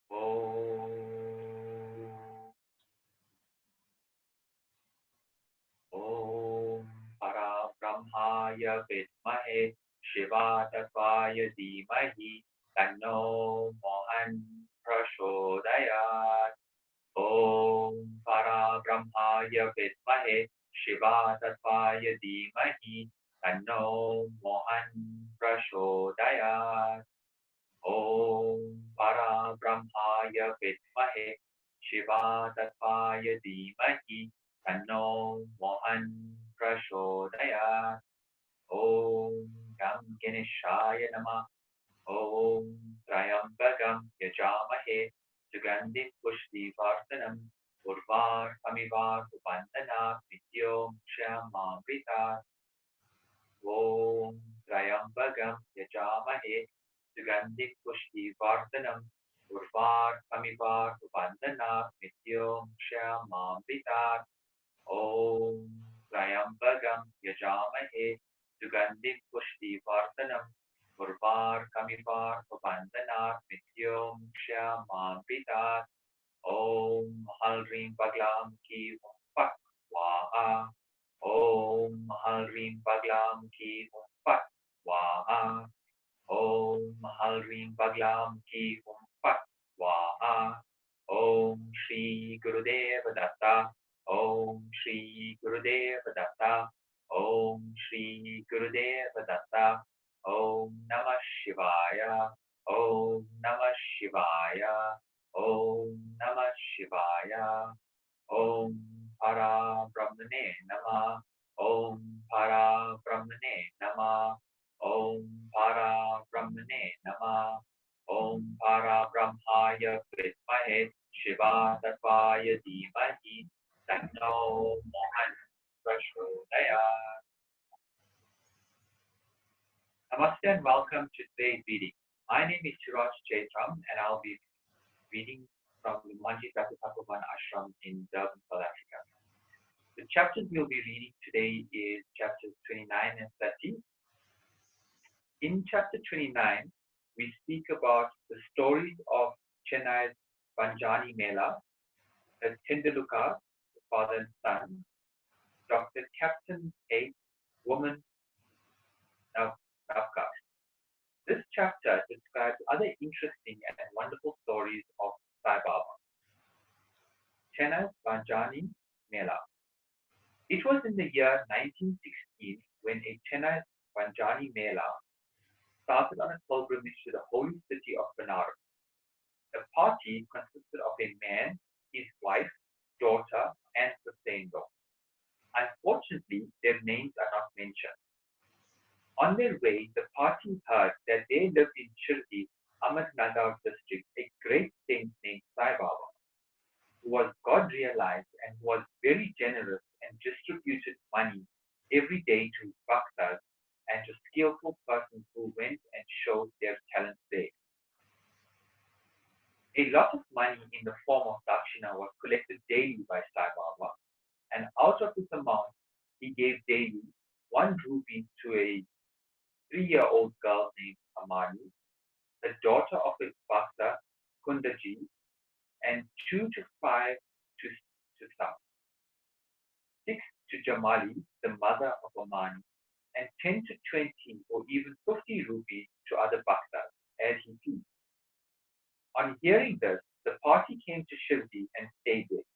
Om Om Para Brahmaya Vidmahe Shiva Tattvaya Dhimahi Tanno Mohan Prachodayat. Om Para Brahmaya Vidmahe Shiva Tattvaya Dhimahi Tanno Mohan Prachodayat. Om Para Brahmaya Vidmahe Shiva Tattvaya Dhimahi Tanno Mohan Prachodayat. Om Gam Ganeshaya Namah. Om Trayambagam Yajamahe Sugandhi Pushti Vartanam Urvar Amivar Upandana Vidyom Shyamamrita. Om Trayambagam Yajamahe Sugandhi Pushti Vartanam Urvar Amivar Upandana Vidyom Shyamamrita. Om Trayambagam Yajamahe Sugandhi Pushti Vartanam Urvar Kamivar Upandana Vidyom Shyamamrita. Om Halrim Baglam Ki Pak Waha. Om Halrim Baglam Ki Pak Waha. Om Halrim Baglam Ki Pak Waha. Om Shri Gurudev Datta. Om Shri Gurudev Datta. Om Shri Gurudev Datta. Om Namah Shivaya. Om Namah Shivaya. Om Namah Shivaya. Om Para Brahmane Namah. Om Para Brahmane Namah. Om Para Brahmane Namah. Om Para Brahmaya Vidmahe Shiva Tattvaya Dhimahi Tanno Mohan Prachodayat. Namaste and welcome to today's reading. My name is Chiraj Chaitram and I'll be reading from the Mohanji Ashram in Durban, South Africa. The chapters we'll be reading today is chapters 29 and 30. In chapter 29, we speak about the stories of Chennai's Panjani Mela, the Tindaluka, the father and son, Dr. Captain A, woman, Navkar. This chapter describes other interesting and wonderful stories of Sai Baba. Chennai's Panjani Mela. It was in the year 1916 when a Chennai Panjani Mela started on a pilgrimage to the holy city of Benares. The party consisted of a man, his wife, daughter, and sister-in-law. Unfortunately, their names are not mentioned. On their way, the party heard that there lived in Shirdi, Ahmednagar district, a great saint named Sai Baba, who was God-realized and who was very generous and distributed money every day to Bhaktas and to skillful persons who went and showed their talents there. A lot of money in the form of dakshina was collected daily by Sai Baba, and out of this amount, he gave daily 1 rupee to a 3-year-old girl named Amani, the daughter of a Bhakta, Kundaji, and 2 to 5 to Sam, 6 to Jamali, the mother of Amani, and 10 to 20 or even 50 rupees to other Bhaktas as he pleased. On hearing this, the party came to Shirdi and stayed there.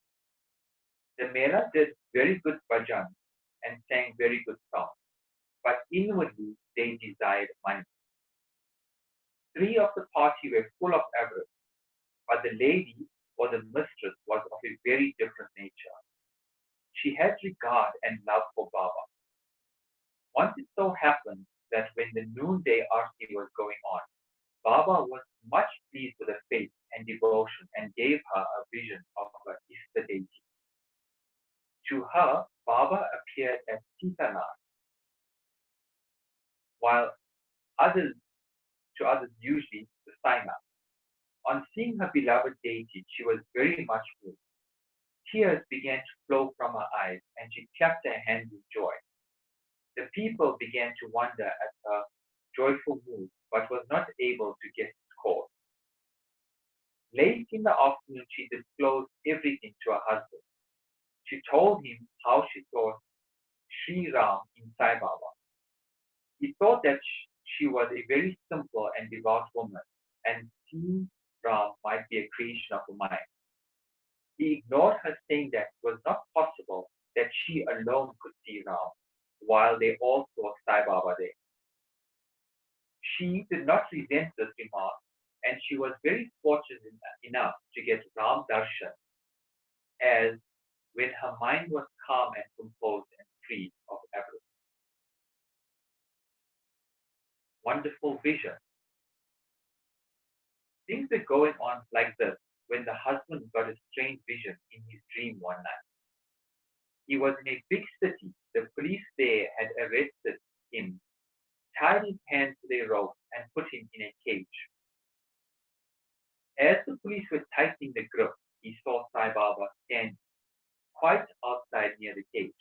The Mela did very good bhajan and sang very good songs, but inwardly they desired money. 3 of the party were full of avarice, but the lady or the mistress was of a very different nature. She had regard and love for Baba. Once it so happened that when the noonday arti was going on, Baba was much pleased with her faith and devotion and gave her a vision of her Ishta deity. To her, Baba appeared as Sitanar, while to others usually the Sainath. On seeing her beloved deity, she was very much moved. Tears began to flow from her eyes, and she clapped her hands with joy. The people began to wonder at her joyful mood, but was not able to guess its cause. Late in the afternoon, she disclosed everything to her husband. She told him how she saw Sri Ram in Sai Baba. He thought that she was a very simple and devout woman, and seeing Ram might be a creation of her mind. He ignored her, saying that it was not possible that she alone could see Ram, while they all saw Sai Baba there. She did not resent this remark, and she was very fortunate enough to get Ram Darshan, as when her mind was calm and composed and free of avarice. Wonderful vision. Things were going on like this when the husband got a strange vision in his dream one night. He was in a big city. The police there had arrested him, tied his hands to their rope, and put him in a cage. As the police were tightening the grip, he saw Sai Baba stand quite outside near the cage.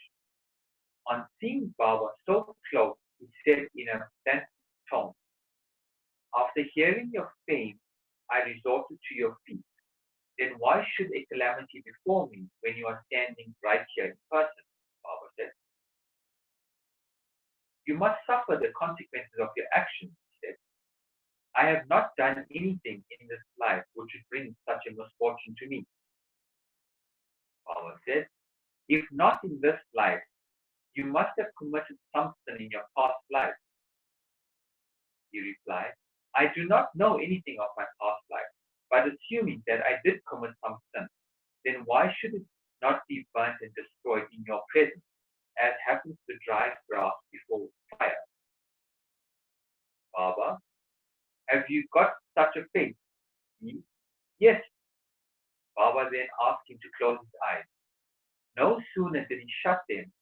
On seeing Baba so close, he said in a bland tone, "After hearing your fame, I resorted to your feet. Then why should a calamity befall me when you are standing right here in person?" Baba said. "You must suffer the consequences of your actions," he said. "I have not done anything in this life which would bring such a misfortune to me." Baba said, "If not in this life, you must have committed some sin in your past life." He replied, "I do not know anything of my past life, but assuming that I did commit some sin, then why should it not be burnt and destroyed in your presence, as happens to dry grass before fire?" "Baba, have you got such a faith?" He, "Yes." Baba then asked him to close his eyes. No sooner did he shut them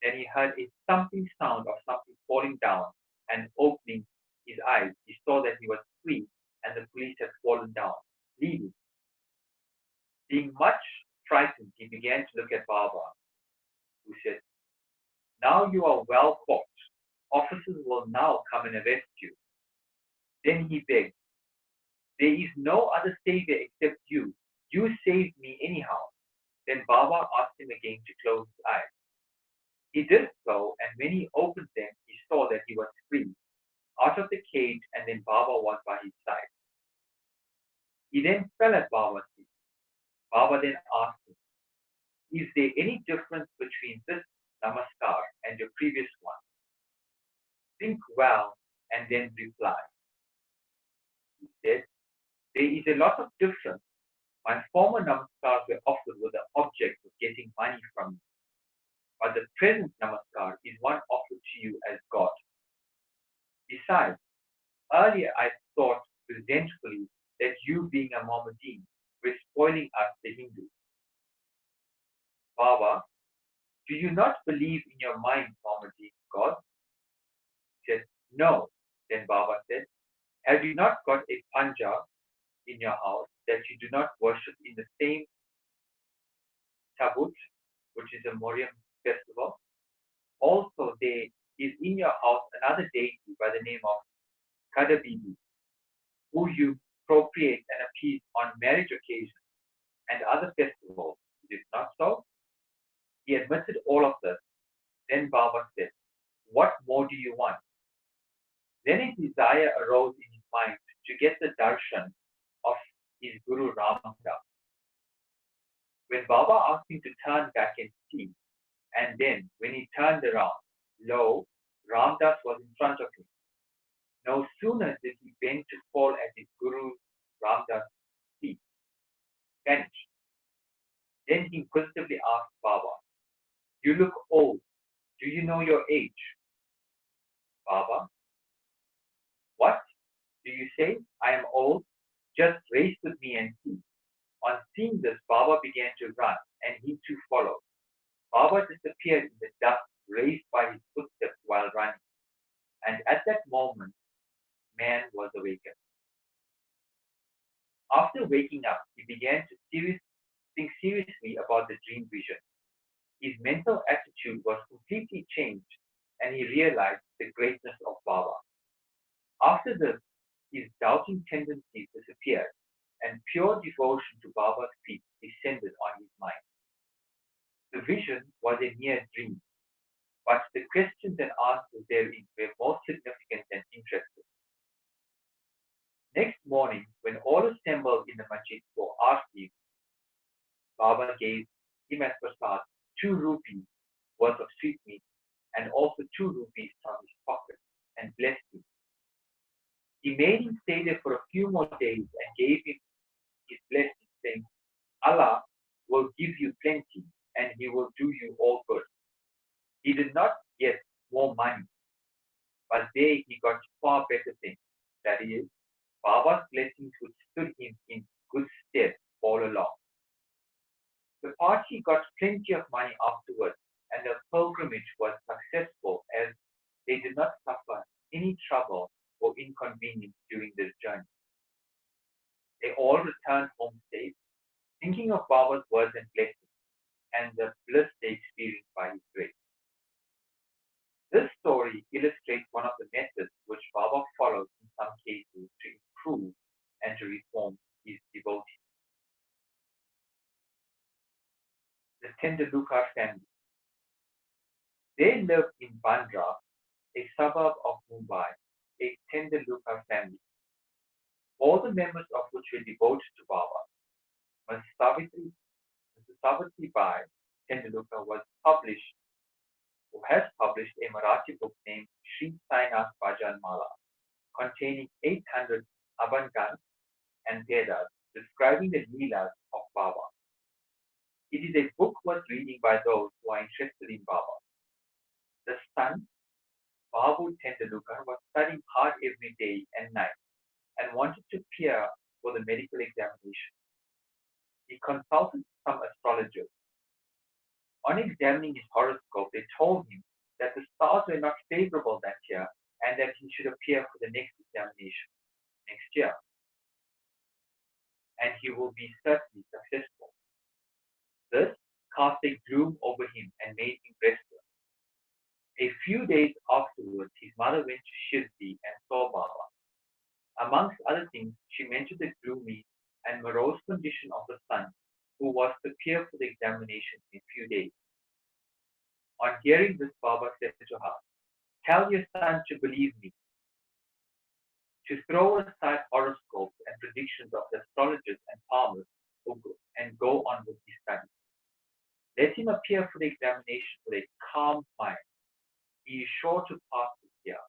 than he heard a thumping sound of something falling down, and opening his eyes, he saw that he was free and the police had fallen down, leaving. Being much frightened, he began to look at Baba, who said, "Now you are well caught. Officers will now come and arrest you." Then he begged, "There is no other savior except you. You saved me anyhow." Then Baba asked him again to close his eyes. He did so, and when he opened them, he saw that he was free, out of the cage, and then Baba was by his side. He then fell at Baba's feet. Baba then asked him, "Is there any difference between this namaskar and your previous one? Think well and then reply." He said, "There is a lot of difference. My former namaskars were offered with the object of getting money from you, but the present namaskar is one offered to you as God. Besides, earlier I thought resentfully that you, being a Mohammedan, were spoiling us, the Hindus. Baba, do you not believe in your mind Mohammedan God?" He said, "No." Then Baba said, "Have you not got a panja in your house that you do not worship in the same tabut, which is a Moriam festival? Also, there is in your house another deity by the name of Kadabibi, who you appropriate and appease on marriage occasions and other festivals. Is it not so?" He admitted all of this. Then Baba said, "What more do you want?" Then a desire arose in his mind to get the darshan of his Guru Ramdas. When Baba asked him to turn back and see, and then when he turned around, lo, Ramdas was in front of him. No sooner did he bend to fall at his Guru Ramdas' feet, vanished. Then he inquisitively asked Baba, "You look old. Do you know your age?" "Baba, what do you say? I am old? Just race with me and see." On seeing this, Baba began to run, and he too followed. Baba disappeared in the dust raised by his footsteps while running, and at that moment, man was awakened. After waking up, he began to think seriously about the dream vision. His mental attitude was completely changed, and he realized the greatness of Baba. After this, his doubting tendencies disappeared, and pure devotion to Baba's feet descended on his mind. The vision was a mere dream, but the questions and answers therein were more significant and interesting. Next morning, when all assembled in the masjid for Aarti, Baba gave him as prasad 2 rupees worth of sweetmeats and also 2 rupees from his pocket and blessed him. He made him stay there for a few more days and gave him his blessing, saying, Allah will give you plenty and he will do you all good. He did not get more money, but there he got far better things. That is, Baba's blessings which stood him in good stead all along. The party got plenty of money afterwards, and the pilgrimage was successful as they did not suffer any trouble or inconvenience during this journey. They all returned home safe, thinking of Baba's words and blessings, and the bliss they experienced by his grace. This story illustrates one of the methods which Baba follows in some cases to improve and to reform his devotees. The Tendulkar family. They lived in Bandra, a suburb of Mumbai, a Tendulkar family, all the members of which were devoted to Baba. Mrs. Savitri Bai Tendulkar has published a Marathi book named Sri Sai Sat Bhajan Mala, containing 800 abangans and vedas describing the leelas of Baba. It is a book worth reading by those who are interested in Baba. The son, Babu Tendulkar, was studying hard every day and night and wanted to appear for the medical examination. He consulted some astrologers. On examining his horoscope, they told him that the stars were not favorable that year and that he should appear for the next examination next year. And he will be certainly successful. This cast a gloom over him and made him restless. A few days afterwards, his mother went to Shirdi and saw Baba. Amongst other things, she mentioned the gloomy and morose condition of the son who was to appear for the examination in a few days. On hearing this, Baba said to her, "Tell your son to believe me, to throw aside horoscopes and predictions of the astrologers and palmers and go on with his studies. Let him appear for the examination with a calm mind. He is sure to pass this year.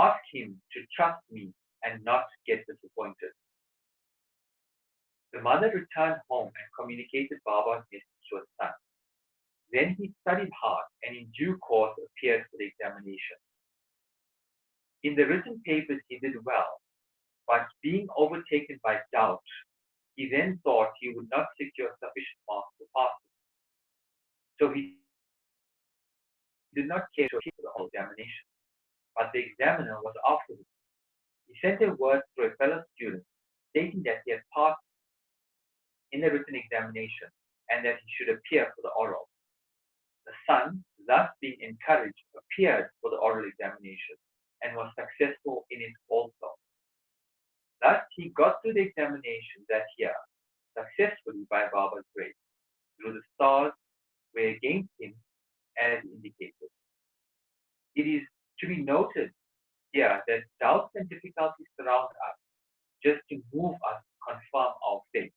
Ask him to trust me and not get disappointed." The mother returned home and communicated Baba's message to her son. Then he studied hard and in due course appeared for the examination. In the written papers he did well, but being overtaken by doubt, he then thought he would not secure sufficient marks to pass it. So he did not care to appear for the whole examination, but the examiner was after him. He sent a word to a fellow student stating that he had passed in the written examination and that he should appear for the oral. The son, thus being encouraged, appeared for the oral examination and was successful in it also. Thus he got through the examination that year successfully by Baba's grace, though the stars were against him as indicated. It is to be noted here that doubts and difficulties surround us just to move us to confirm our faith.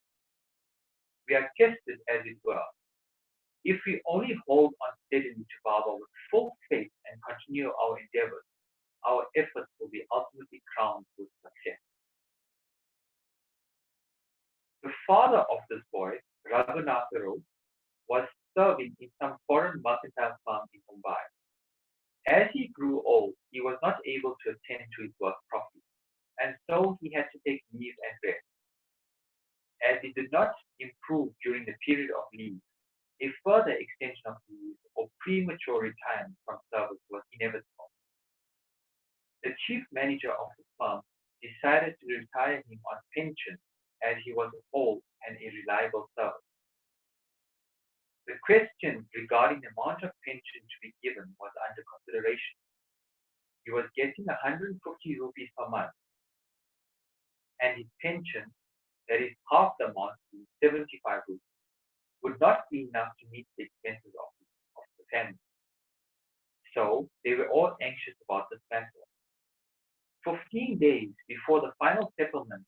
We are tested, as it were. If we only hold on steadily to Baba with full faith and continue our endeavors, our efforts will be ultimately crowned with success. The father of this boy, Raghunatha, was serving in some foreign mercantile firm in Mumbai. As he grew old, he was not able to attend to his work properly, and so he had to take leave and rest. As he did not improve during the period of leave, a further extension of leave or premature retirement from service was inevitable. The chief manager of the firm decided to retire him on pension as he was old and a reliable servant. The question regarding the amount of pension to be given was under consideration. He was getting 150 rupees per month, and his pension that is half the amount, 75 rupees, would not be enough to meet the expenses of the family. So they were all anxious about this matter. 15 days before the final settlement,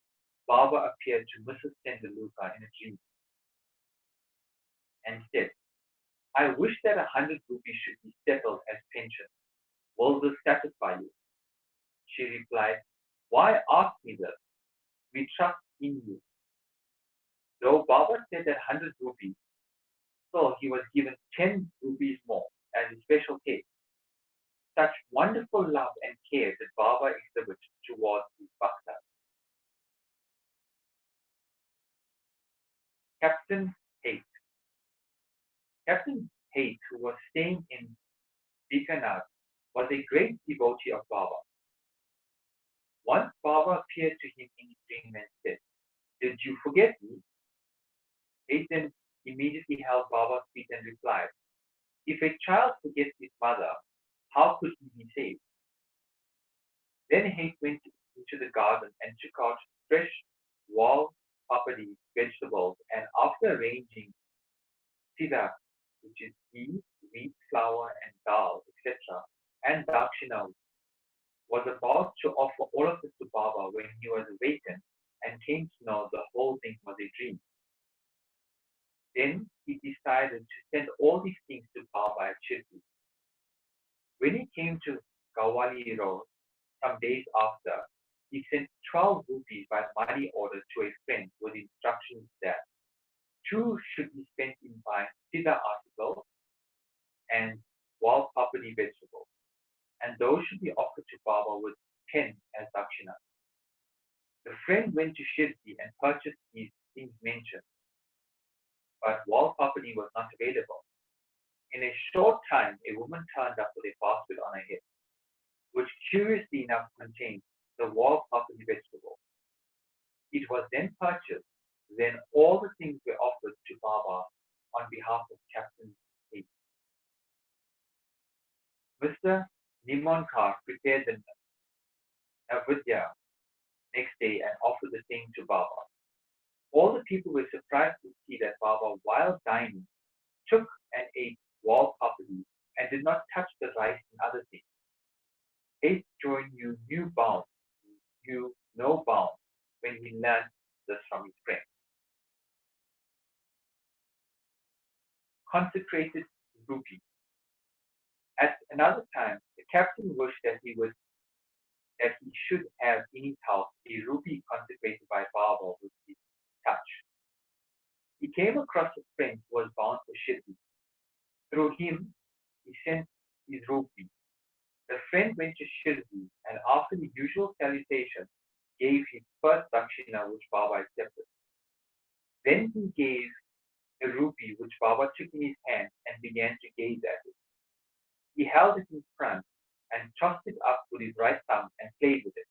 Baba appeared to Mrs. Tendaluka in a dream and said, I wish that 100 rupees should be settled as pension. Will this satisfy you? She replied, why ask me this? We trust in you. Though Baba said that 100 rupees, still he was given 10 rupees more as a special case. Such wonderful love and care that Baba exhibits towards his Bhakta. Captain Haight. Captain Haight, who was staying in Bikaner, was a great devotee of Baba. Once Baba appeared to him in his dream and said, did you forget me? Haight then immediately held Baba's feet and replied, if a child forgets his mother, how could he be saved? Then Haight went into the garden and took out fresh wall papadi vegetables, and after arranging sida, which is ghee, wheat, flour, and dal, etc., and dakshina, was about to offer all of this to Baba when he was awakened and came to know the whole thing was a dream. Then he decided to send all these things to Baba at Shirdi. When he came to Gawali Road some days after, he sent 12 rupees by money order to a friend with instructions that 2 should be spent in buying Siddha articles and wild property vegetables, and those should be offered to Baba with 10 as dakshina. The friend went to Shirdi and purchased these things mentioned, but wild property was not available. In a short time, a woman turned up with a basket on her head, which curiously enough contained the wild property vegetable. It was then purchased. Then all the things were offered to Baba on behalf of Captain Haight. Mr. Nimonkar prepared the Navidya next day and offered the same to Baba. All the people were surprised to see that Baba, while dining, took and ate wild property and did not touch the rice and other things. Haight joy knew no bounds when he learned this from his friend. Consecrated rupee. At another time, the captain wished that he should have in his house a rupee consecrated by Baba with his touch. He came across a friend who was bound for Shirdi. Through him, he sent his rupee. The friend went to Shirdi and after the usual salutation, gave his first dakshina which Baba accepted. Then he gave a rupee which Baba took in his hand and began to gaze at it. He held it in front and tossed it up with his right thumb and played with it.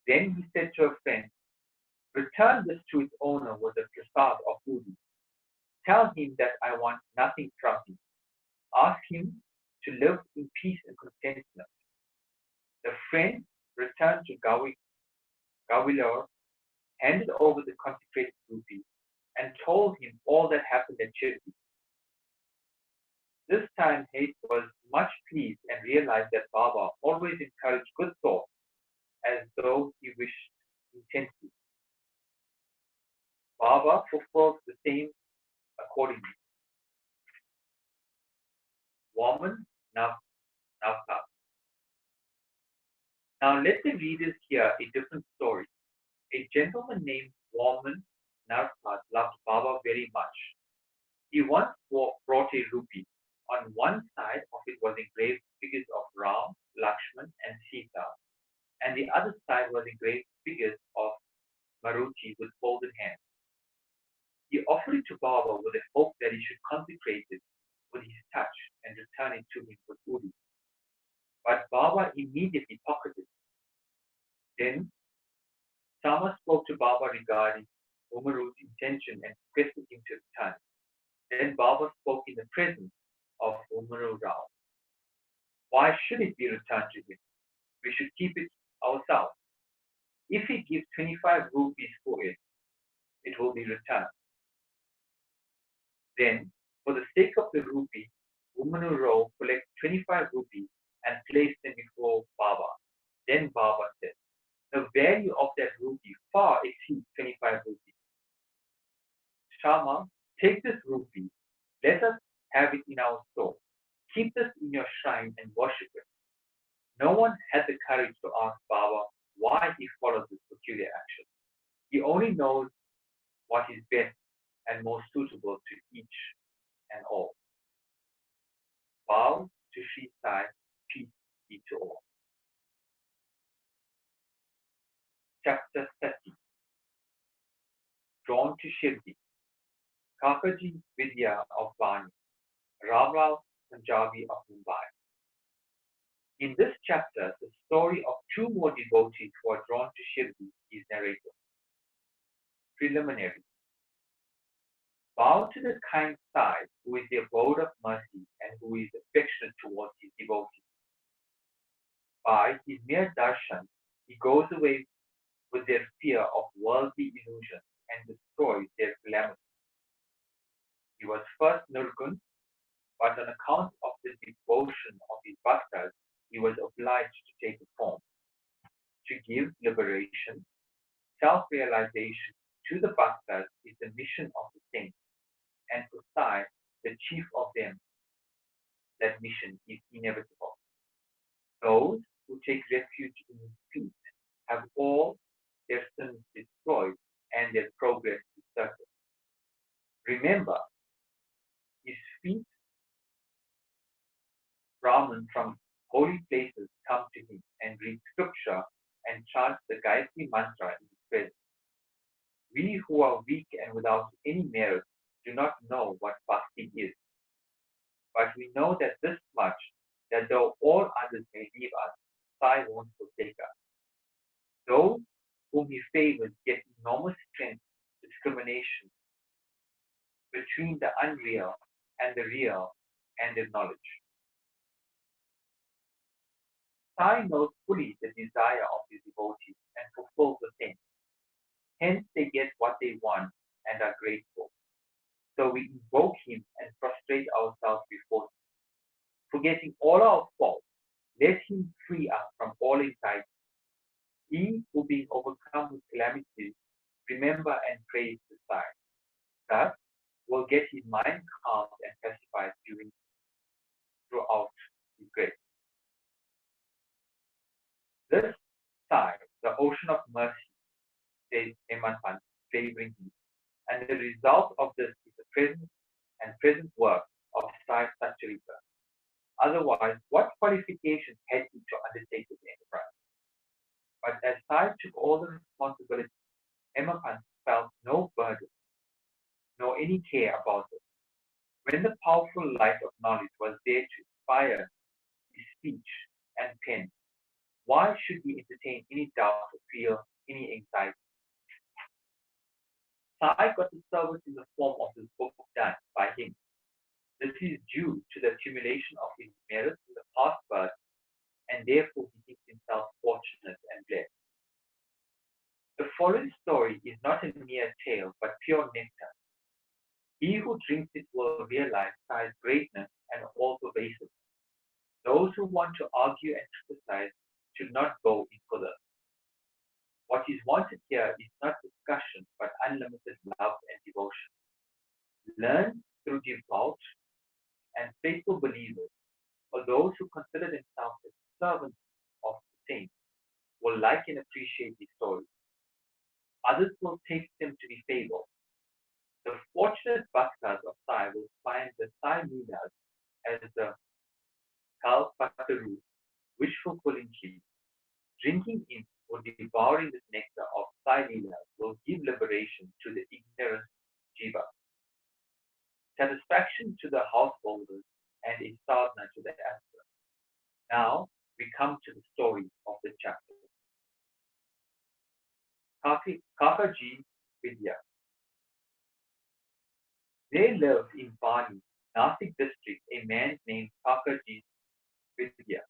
Then he said to a friend, return this to its owner with a prasad of udi. Tell him that I want nothing from him. Ask him to live in peace and contentment. The friend returned to Gawilor, handed over the consecrated rupee, and told him all that happened at Shirdi. This time Haight was much pleased and realized that Baba always encouraged good thoughts as though he wished intensely. Baba fulfilled the same accordingly. Woman Navka. Now let the readers hear a different story. A gentleman named Woman Navka loved Baba very much. He once brought a rupee. On one side of it was engraved figures of Ram, Lakshman, and Sita, and the other side was engraved figures of Maruti with folded hands. He offered it to Baba with the hope that he should consecrate it with his touch and return it to him with udi. But Baba immediately pocketed it. Then Sama spoke to Baba regarding Umaru's intention and requested him to return. Then Baba spoke in the presence of Umaru Rao. Why should it be returned to him? We should keep it ourselves. If he gives 25 rupees for it, it will be returned. Then, for the sake of the rupee, Womanuro collects 25 rupees and place them before Baba. Then Baba said, the value of that rupee far exceeds 25 rupees. Shama, take this rupee. Let us have it in our store. Keep this in your shrine and worship it. No one had the courage to ask Baba why he followed this peculiar action. He only knows what is best and most suitable to each and all. Bow to Sri Sai, peace be to all. Chapter 30. Drawn to Shirdi. Kakaji Vidya of Bani. Rawal Punjabi of Mumbai. In this chapter, the story of two more devotees who are drawn to Shirdi is narrated. Preliminary. Bow to the kind Sai, who is the abode of mercy and who is affectionate towards his devotees. By his mere darshan, he goes away with their fear of worldly illusions and destroys their calamity. He was first Nirgun, but on account of the devotion of his bhaktas, he was obliged to take a form. To give liberation, self-realization to the bhaktas is the mission of the saints, and for Sai, the chief of them, that mission is inevitable. Those who take refuge in his feet have all their sins destroyed and their progress is certain. Remember, his feet, Brahman from holy places come to him and read scripture and chant the Gayatri mantra in his presence. We who are weak and without any merit do not know what bhakti is. But we know that this much, that though all others may leave us, Sai won't forsake us. Those whom he favors get enormous strength, discrimination between the unreal and the real and their knowledge. Sai knows fully the desire of his devotees and fulfills the same. Hence they get what they want and are grateful. So we invoke him and prostrate ourselves before him. Forgetting all our faults, let him free us from all anxiety. He who being overcome with calamities, remember and praise the Sai. Thus will get his mind calmed and pacified throughout his grace. This Sai, the ocean of mercy, says Emanpan, favoring him. And the result of this is the present work of Sai Sat Charitra. Otherwise, what qualifications had he to undertake this enterprise? But as Sai took all the responsibility, Emanpan felt no burden, nor any care about it. When the powerful light of knowledge was there to inspire his speech and pen, why should he entertain any doubt or feel any anxiety? Sai got the service in the form of his book done by him. This is due to the accumulation of his merits in the past birth, and therefore he thinks himself fortunate and blessed. The following story is not a mere tale, but pure nectar. He who drinks it will realize Sai's greatness and all pervasiveness. Those who want to argue and criticize should not go in further. What is wanted here is not discussion, but unlimited love and devotion. Learn through devout and faithful believers, or those who consider themselves as servants of the saints, will like and appreciate these stories. Others will take them to be fables. The fortunate bhaktas of Sai will find the Sai Leelas as the Kalpataru, wish fulfilling tree. Drinking in or devouring this nectar of Sai Leelas will give liberation to the ignorant jiva, satisfaction to the householders, and a sadhana to the aspirant. Now we come to the story of the chapter. Kakaji Vidya. There lived in Bani, Nasik district, a man named Kakaji Vidya.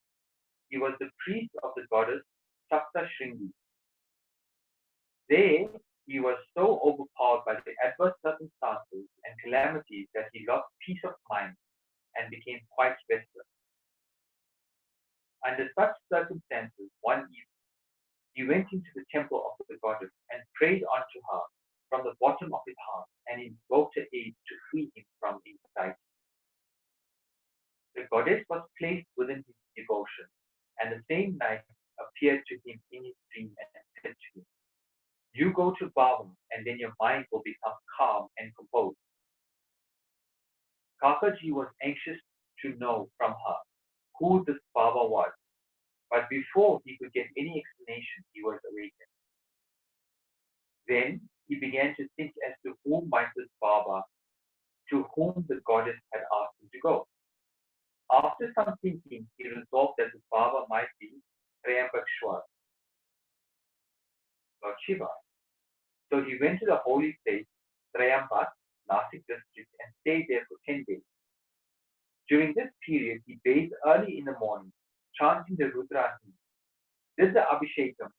He was the priest of the goddess Sapta Shringi. There, he was so overpowered by the adverse circumstances and calamities that he lost peace of mind and became quite restless. Under such circumstances, one evening, he went into the temple of the goddess and prayed unto her from the bottom of his heart and invoked her aid to free him from anxiety. The goddess was placed within his devotion, and the same night appeared to him in his dream and said to him, "You go to Baba, and then your mind will become calm and composed." Kakaji was anxious to know from her who this Baba was, but before he could get any explanation, he was awakened. Then he began to think as to who might this Baba, to whom the goddess had asked him to go. After some thinking, he resolved that the Baba might be Triambakeshwar, Lord Shiva. So he went to the holy place, Triambak, Nasik district, and stayed there for 10 days. During this period, he bathed early in the morning, chanting the Rudra hymn, did the Abhishekam,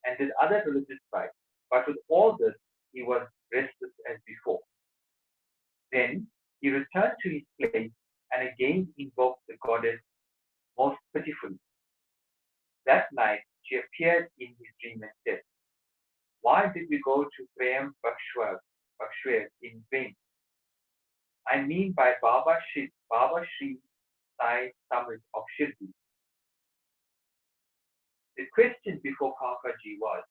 and did other religious rites. But with all this, he was restless as before. Then he returned to his place and again invoked the goddess most pitifully. That night, she appeared in his dream and said, "Why did we go to Prem Bakshwar in vain? I mean by Baba Shri Sai Samrit of Shirdi." The question before Kakaji was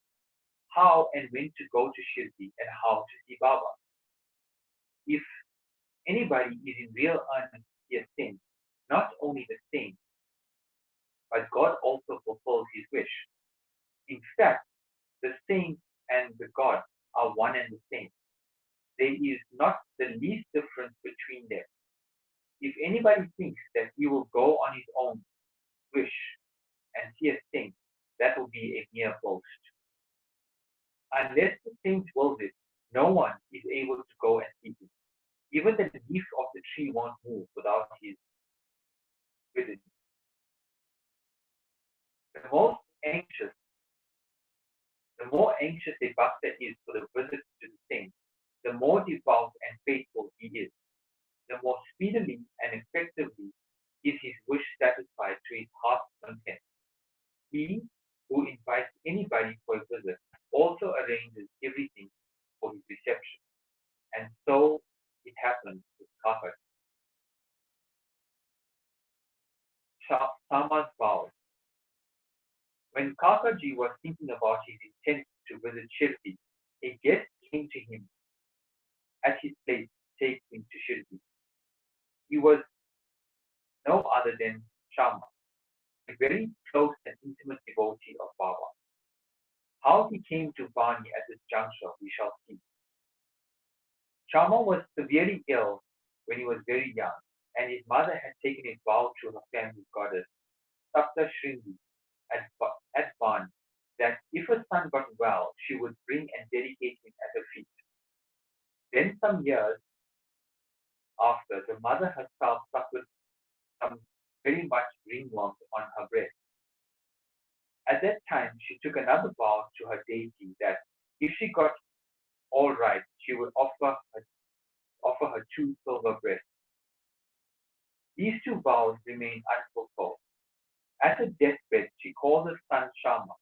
how and when to go to Shirdi and how to see Baba. If anybody is in real earnest, he has sinned, not only the saint, but God also fulfills his wish. In fact, the saint and the God are one and the same. There is not the least difference between them. If anybody thinks that he will go on his own wish and see a saint, that will be a mere boast. Unless the saint wills it, no one is able to go and see him. Even the leaf of the tree won't move without his bidding. The most anxious, the more anxious a Bhakta is for the visit to the saint, the more devout and faithful he is, the more speedily and effectively is his wish satisfied to his heart's content. He who invites anybody for a visit also arranges everything for his reception. And so it happens with Kakaji. Shama's vows. When Kakaji was thinking about his intent to visit Shirdi, a guest came to him at his place to take him to Shirdi. He was no other than Shama, a very close and intimate devotee of Baba. How he came to Vani at this juncture we shall see. Shama was severely ill when he was very young, and his mother had taken a vow to her family goddess, Sapta Shringi, at Vani, that if her son got well, she would bring and dedicate him at her feet. Then some years after, the mother herself suffered some very much ringworms on her breast. At that time, she took another vow to her deity that if she got all right, she would offer her 2 silver breasts. These 2 vows remained unfulfilled. At her deathbed, she called her son Shama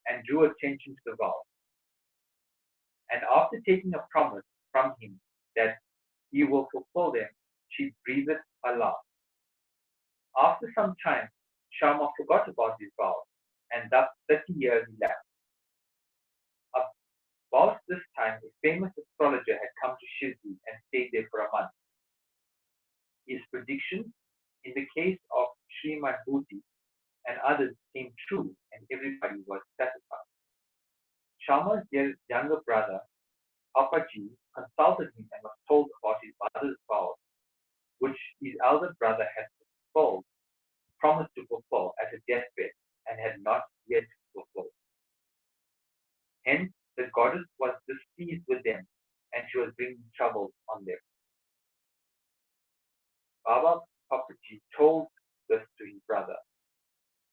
and drew attention to the vow. And after taking a promise from him that he will fulfill them, she breathed her last. After some time, Shama forgot about his vows, and thus 30 years elapsed. About this time, a famous astrologer had come to Shirdi and stayed there for a month. His predictions in the case of Srimad Bhuti and others came true, and everybody was satisfied. Shama's younger brother, Papaji, consulted him and was told about his mother's vows, which his elder brother had promised to fulfill at her deathbed and had not yet fulfilled. Hence, the goddess was displeased with them, and she was bringing trouble on them. Baba Papaji told this to his brother,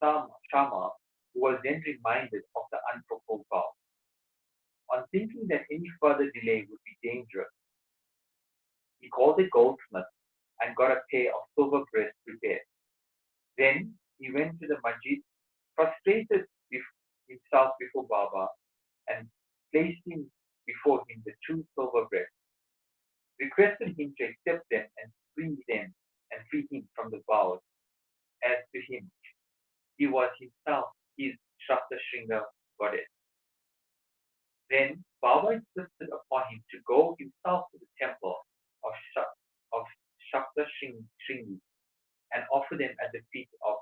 Shama, who was then reminded of the unfulfilled vow. On thinking that any further delay would be dangerous, he called a goldsmith and got a pair of silver breasts prepared. Then he went to the masjid, prostrated himself before Baba, and placed him before him the two silver breasts, requested him to accept them and free him from the vows. As to him, he was himself his Shakta Shringa goddess. Then Baba insisted upon him to go himself to the temple of, of Shakta Shringi and offer them at the feet of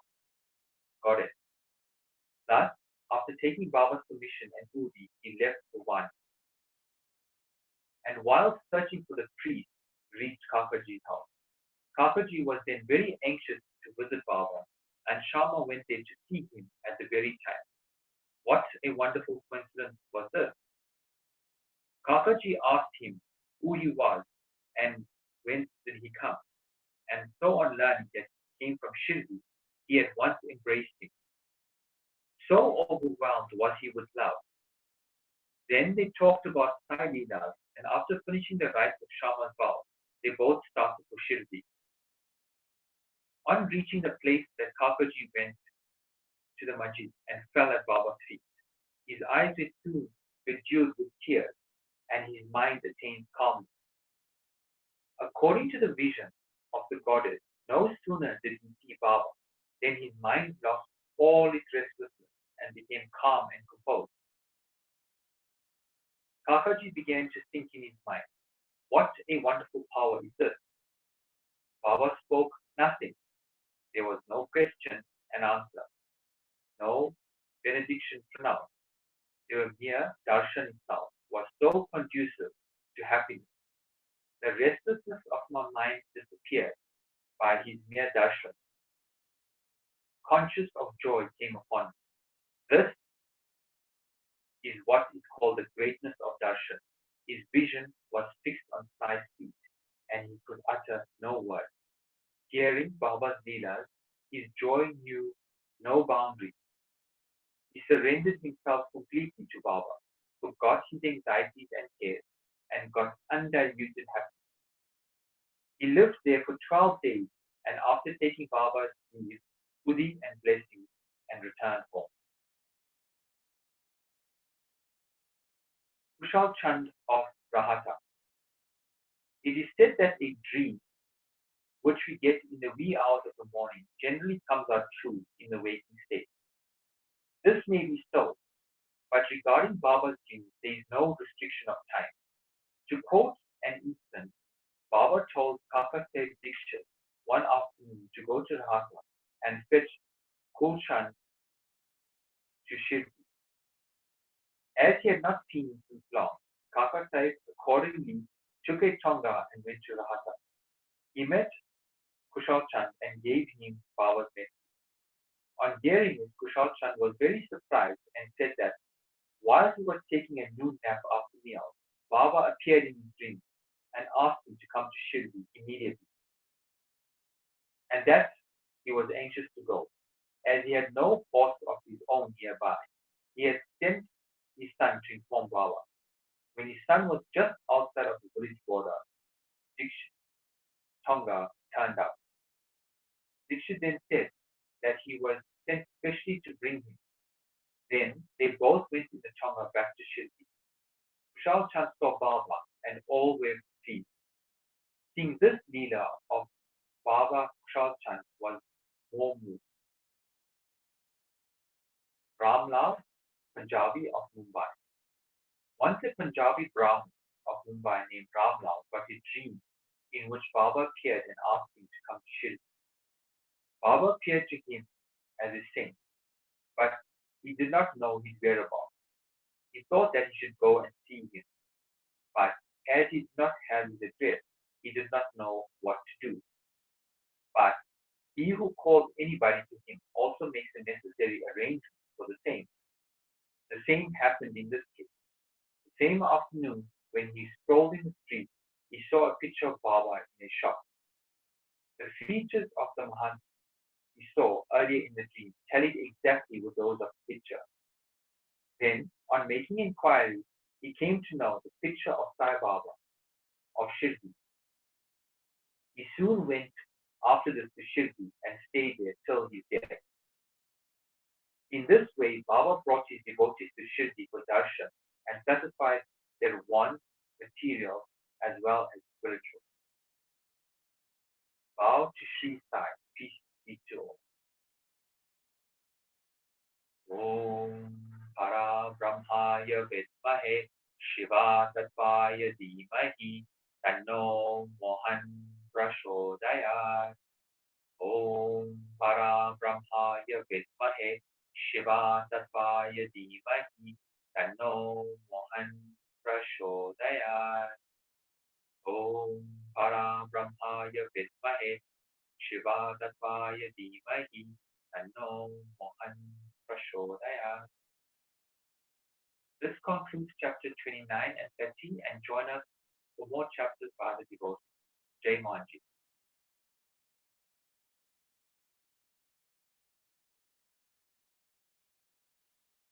goddess. Thus, after taking Baba's permission and Udi, he left the one. And while searching for the priest, reached Kakaji's house. Kakaji was then very anxious to visit Baba, and Shama went there to see him at the very time. What a wonderful coincidence was this! Kakaji asked him who he was and whence did he come, and so on learning that he came from Shirdi, he at once embraced him. So overwhelmed was he with love. Then they talked about Sai Leelas, and after finishing the rites of Shama's vow, they both started for Shirdi. On reaching the place that Kakaji went to the masjid and fell at Baba's feet, his eyes were soon bedewed with tears, and his mind attained calmness. According to the vision of the goddess, no sooner did he see Baba than his mind lost all its restlessness and became calm and composed. Kakaji began to think in his mind, what a wonderful power is this? Baba spoke nothing. There was no question and answer, no benediction pronounced. The mere darshan itself was so conducive to happiness. The restlessness of my mind disappeared by his mere darshan. Conscious of joy came upon me. This is what is called the greatness of darshan. His vision was fixed on Sai's feet, and he could utter no word. Hearing Baba's leelas, his joy knew no boundaries. He surrendered himself completely to Baba, forgot his anxieties and cares, and got undiluted happiness. He lived there for 12 days, and after taking Baba's leave, Udi and blessings, and returned home. Kushal Chand of Rahata. It is said that a dream, which we get in the wee hours of the morning, generally comes out true in the waking state. This may be so, but regarding Baba's dreams, there is no restriction of time. To quote an instance, Baba told Kaka Sahib Dikshit one afternoon to go to Rahata and fetch Kulshan to Shirdi. As he had not seen him since long, Kaka Sahib accordingly took a tonga and went to Rahata. He met Kushal Chand and gave him Baba's message. On hearing it, Kushal Chand was very surprised and said that while he was taking a noon nap after meal, Baba appeared in his dream and asked him to come to Shirdi immediately, and that he was anxious to go, as he had no horse of his own nearby. He had sent his son to inform Baba. When his son was just outside of the village border, Dikshit Tonga turned up. Dikshit then said that he was sent specially to bring him. Then they both went in the Tonga back to Shirdi. Kushal Chand saw Baba and all were pleased. Seeing this leela of Baba, Kushal Chand was more moved. Ramlal, Punjabi of Mumbai. Once a Punjabi Brahmin of Mumbai named Ramlal got a dream in which Baba appeared and asked him to come to Shirdi. Baba appeared to him as a saint, but he did not know his whereabouts. He thought that he should go and see him, but as he did not have his address, he did not know what to do. But he who calls anybody to him also makes the necessary arrangements for the same. The same happened in this case. The same afternoon, when he strolled in the street, he saw a picture of Baba in a shop. The features of the Mohanji he saw earlier in the dream tallied exactly with those of the picture. Then, on making inquiries, he came to know the picture of Sai Baba of Shirdi. He soon went after this to Shirdi and stayed there till his death. In this way, Baba brought his devotees to Shirdi for darshan and satisfied their wants, material as well as spiritual. Bow to Sri Sai, peace be to all. Om Para Brahmaya Vidmahe Shiva Tattvaya Dhimahi Tanno Mohan Prachodayat. Om Para Brahmaya Vidmahe Shiva Tattvaya Dhimahi Tanno Mohan Prachodayat. Om Para Brahmaya Vidmahe Shiva Tattvaya Dhimahi Tanno Mohan Prachodayat. This concludes chapter 29 and 30, and join us for more chapters by the